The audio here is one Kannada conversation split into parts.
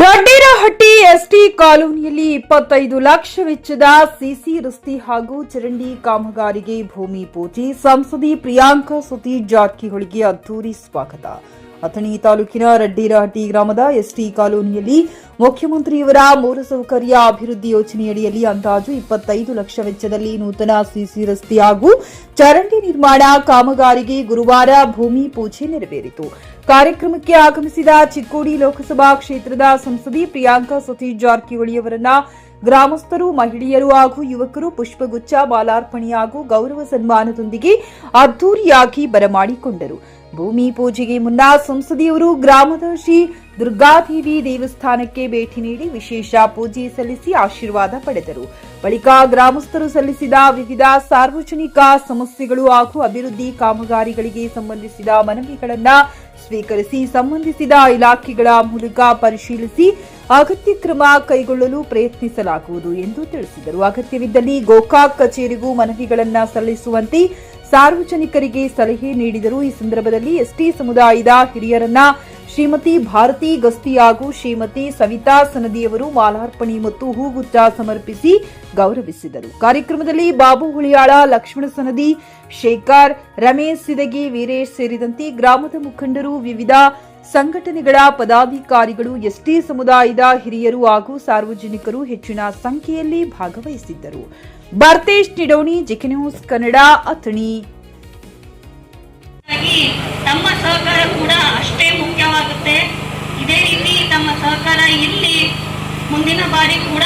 ರಡ್ಡೇರಹಟ್ಟಿ ಎಸ್ಟಿ ಕಾಲೋನಿಯಲ್ಲಿ 25 ಲಕ್ಷ ವೆಚ್ಚದ ಸಿಸಿ ರಸ್ತೆ ಹಾಗೂ ಚರಂಡಿ ಕಾಮಗಾರಿಗೆ ಭೂಮಿ ಪೂಜೆ. ಸಂಸದೆ ಪ್ರಿಯಾಂಕಾ ಸತೀಶ್ ಜಾರಕಿಹೊಳಿಗೆ ಅದ್ದೂರಿ ಸ್ವಾಗತ. ಅಥಣಿ ತಾಲೂಕಿನ ರಡ್ಡೇರಹಟ್ಟಿ ಗ್ರಾಮದ ಎಸ್ಟಿ ಕಾಲೋನಿಯಲ್ಲಿ ಮುಖ್ಯಮಂತ್ರಿಯವರ ಮೂಲಸೌಕರ್ಯ ಅಭಿವೃದ್ಧಿ ಯೋಜನೆಯಡಿಯಲ್ಲಿ ಅಂದಾಜು 25 ಲಕ್ಷ ವೆಚ್ಚದಲ್ಲಿ ನೂತನ ಸಿಸಿ ರಸ್ತೆ ಹಾಗೂ ಚರಂಡಿ ನಿರ್ಮಾಣ ಕಾಮಗಾರಿಗೆ ಗುರುವಾರ ಭೂಮಿ ಪೂಜೆ ನೆರವೇರಿತು. ಕಾರ್ಯಕ್ರಮಕ್ಕೆ ಆಗಮಿಸಿದ ಚಿಕ್ಕೋಡಿ ಲೋಕಸಭಾ ಕ್ಷೇತ್ರದ ಸಂಸದೆ ಪ್ರಿಯಾಂಕಾ ಸತೀಶ್ ಜಾರಕಿಹೊಳಿಯವರನ್ನ ಗ್ರಾಮಸ್ಥರು, ಮಹಿಳೆಯರು ಹಾಗೂ ಯುವಕರು ಪುಷ್ಪಗುಚ್ಛ, ಮಾಲಾರ್ಪಣೆ ಹಾಗೂ ಗೌರವ ಸನ್ಮಾನದೊಂದಿಗೆ ಅದ್ದೂರಿಯಾಗಿ ಬರಮಾಡಿಕೊಂಡರು. ಭೂಮಿ ಪೂಜೆಗೆ ಮುನ್ನ ಸಂಸದೆಯವರು ಗ್ರಾಮದ ಶ್ರೀ ದುರ್ಗಾದೇವಿ ದೇವಸ್ಥಾನಕ್ಕೆ ಭೇಟಿ ನೀಡಿ ವಿಶೇಷ ಪೂಜೆ ಸಲ್ಲಿಸಿ ಆಶೀರ್ವಾದ ಪಡೆದರು. ಬಳಿಕ ಗ್ರಾಮಸ್ಥರು ಸಲ್ಲಿಸಿದ ವಿವಿಧ ಸಾರ್ವಜನಿಕ ಸಮಸ್ಯೆಗಳು ಹಾಗೂ ಅಭಿವೃದ್ಧಿ ಕಾಮಗಾರಿಗಳಿಗೆ ಸಂಬಂಧಿಸಿದ ಮನವಿಗಳನ್ನು ಸ್ವೀಕರಿಸಿ ಸಂಬಂಧಿಸಿದ ಇಲಾಖೆಗಳ ಮೂಲಕ ಪರಿಶೀಲಿಸಿ ಅಗತ್ಯ ಕ್ರಮ ಕೈಗೊಳ್ಳಲು ಪ್ರಯತ್ನಿಸಲಾಗುವುದು ಎಂದು ತಿಳಿಸಿದರು. ಅಗತ್ಯವಿದ್ದಲ್ಲಿ ಗೋಕಾಕ್ ಕಚೇರಿಗೂ ಮನವಿಗಳನ್ನು ಸಲ್ಲಿಸುವಂತೆ ಸಾರ್ವಜನಿಕರಿಗೆ ಸಲಹೆ ನೀಡಿದರು. ಈ ಸಂದರ್ಭದಲ್ಲಿ ಎಸ್ಟಿ ಸಮುದಾಯದ ಹಿರಿಯರನ್ನ ಶ್ರೀಮತಿ ಭಾರತಿ ಗಸ್ತಿ ಹಾಗೂ ಶ್ರೀಮತಿ ಸವಿತಾ ಸನದಿಯವರು ಮಾಲಾರ್ಪಣೆ ಮತ್ತು ಹೂಗುಚ್ಛ ಸಮರ್ಪಿಸಿ ಗೌರವಿಸಿದರು. ಕಾರ್ಯಕ್ರಮದಲ್ಲಿ ಬಾಬು ಹುಳಿಯಾಳ, ಲಕ್ಷ್ಮಣ ಸನದಿ, ಶೇಖರ್, ರಮೇಶ್ ಸಿದಗಿ, ವೀರೇಶ್ ಸೇರಿದಂತೆ ಗ್ರಾಮದ ಮುಖಂಡರು, ವಿವಿಧ ಸಂಘಟನೆಗಳ ಪದಾಧಿಕಾರಿಗಳು, ಎಸ್ಟಿ ಸಮುದಾಯದ ಹಿರಿಯರು ಹಾಗೂ ಸಾರ್ವಜನಿಕರು ಹೆಚ್ಚಿನ ಸಂಖ್ಯೆಯಲ್ಲಿ ಭಾಗವಹಿಸಿದ್ದರು. Bharthesh Nidoni, GK news Kannada, Athani. ತಮ್ಮ ಸಹಕಾರ ಕೂಡ ಅಷ್ಟೇ ಮುಖ್ಯವಾಗುತ್ತೆ. ಇದೇ ರೀತಿ ತಮ್ಮ ಸಹಕಾರ ಇಲ್ಲಿ ಮುಂದಿನ ಬಾರಿ ಕೂಡ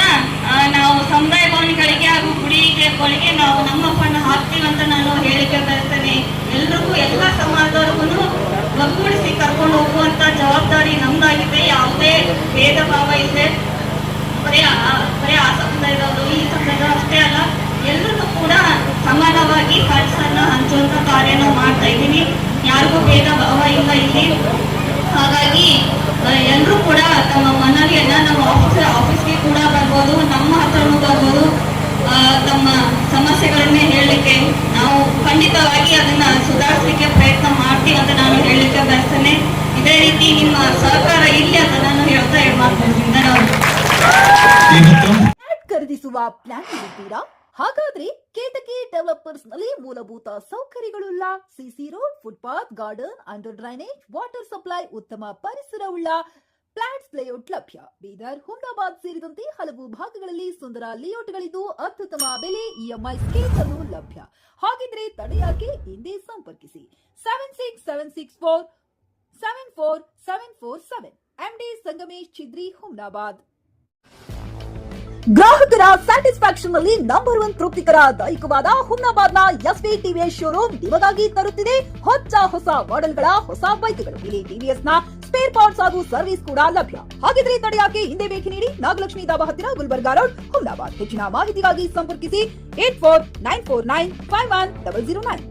ನಾವು ಸಮುದಾಯ ಭವನಗಳಿಗೆ ಹಾಗೂ ಗುಡಿಗಳಿಗೆ ನಾವು ನಮ್ಮ ಫಂಡ್ ಹಾಕ್ತೀವಿ ಅಂತ ನಾನು ಹೇಳಿಕೆ ಬಯಸ್ತೇನೆ. ಎಲ್ರಿಗೂ ಎಲ್ಲ ಸಮಾಜದವ್ರಿಗೂ ಒಗ್ಗೂಡಿಸಿ ಕರ್ಕೊಂಡು ಹೋಗುವಂತ ಜವಾಬ್ದಾರಿ ನಮ್ದಾಗಿದೆ. ಯಾವುದೇ ಭೇದ ಭಾವ ಇದೆ. ಬರೀ ಆ ಸಮುದಾಯದವರು, ಈ ಸಮುದಾಯದವರು ಅಷ್ಟೇ ಅಲ್ಲ, ಎಲ್ರಿಗೂ ಕೂಡ ಸಮಾನವಾಗಿ ಖರ್ಚನ್ನ ಹಂಚುವಂತ ಕಾರ್ಯ ನಾವು ಮಾಡ್ತಾ ಇದ್ದೀನಿ. ಯಾರಿಗೂ ಭೇದ ಭಾವ ಇಲ್ಲ ಇಲ್ಲಿ. ಹಾಗಾಗಿ ಎಲ್ಲರೂ ಕೂಡ ತಮ್ಮ ಮನವಿಯನ್ನ ನಮ್ಮ ಆಫೀಸ್ಗೆ ಕೂಡ ಬರ್ಬೋದು, ನಮ್ಮ ಹತ್ರನೂ ಬರ್ಬೋದು. ತಮ್ಮ ಸಮಸ್ಯೆಗಳನ್ನೇ ಹೇಳಲಿಕ್ಕೆ ನಾವು ಖಂಡಿತವಾಗಿ ಅದನ್ನ ಸುಧಾರಿಸಲಿಕ್ಕೆ ಪ್ರಯತ್ನ ಮಾಡ್ತೀವಿ ಅಂತ ನಾನು ಹೇಳಲಿಕ್ಕೆ ಬಯಸ್ತೇನೆ. ಇದೇ ರೀತಿ ನಿಮ್ಮ ಸಹಕಾರ ಇಲ್ಲಿ ಅಂತ ನಾನು ಹೇಳ್ತಾ ಖರೀದಿಸುವ ಪ್ಲಾನ್ ಇರುತ್ತೀರಾ? ಹಾಗಾದ್ರೆ ಕೇತಕಿ ಡೆವಲಪರ್ಸ್ ನಲ್ಲಿ ಮೂಲಭೂತ ಸೌಕರ್ಯಗಳುಳ್ಳ CC road, footpath, garden, under drainage, water supply, ಉತ್ತಮ ಪರಿಸರವುಳ್ಳ ಫ್ಲಾಟ್ಸ್ ಲೇಔಟ್ ಲಭ್ಯ. ಬೀದರ್, ಹುಮ್ನಾಬಾದ್ ಸೇರಿದಂತೆ ಹಲವು ಭಾಗಗಳಲ್ಲಿ ಸುಂದರ ಲೇಔಟ್ಗಳಿದ್ದು ಅತ್ಯುತ್ತಮ ಬೆಲೆ, ಇಎಂಐ ಸ್ಕೀಮ್ ಅನ್ನು ಲಭ್ಯ. ಹಾಗಿದ್ರೆ ತಡೆಯಾಕೆ? ಹಿಂದೆ ಸಂಪರ್ಕಿಸಿ 7676474747 MD ಸಂಗಮೇಶ್ ಚಿದ್ರಿ, ಹುಮ್ನಾಬಾದ್. ಗ್ರಾಹಕರ ಸ್ಯಾಟಿಸ್ಫ್ಯಾಕ್ಷನ್ ನಲ್ಲಿ ನಂಬರ್ 1 ತೃಪ್ತಿಕರ ದಾಯಕವಾದ ಹುಮ್ನಾಬಾದ್ನ ಎಸ್ವಿ ಟಿವಿಎಸ್ ಶೋರೂಮ್ ನಿಮಗಾಗಿ ತರುತ್ತಿದೆ ಹೊಸ ಮಾಡೆಲ್ಗಳ ಹೊಸ ಬೈಕ್ಗಳು. ಇಲ್ಲಿ ಟಿವಿಎಸ್ ನ ಸ್ಪೇರ್ ಪಾರ್ಟ್ಸ್ ಹಾಗೂ ಸರ್ವಿಸ್ ಕೂಡ ಲಭ್ಯ. ಹಾಗಿದ್ರೆ ತಡೆಯಾಕೆ? ಹಿಂದೆ ಭೇಟಿ ನೀಡಿ, ನಾಗಲಕ್ಷ್ಮಿ ಧಾಬಾ ಹತ್ತಿರ, ಗುಲ್ಬರ್ಗಾ ರೋಡ್, ಹುಮ್ನಾಬಾದ್. ಹೆಚ್ಚಿನ ಮಾಹಿತಿಗಾಗಿ ಸಂಪರ್ಕಿಸಿ 8494951009.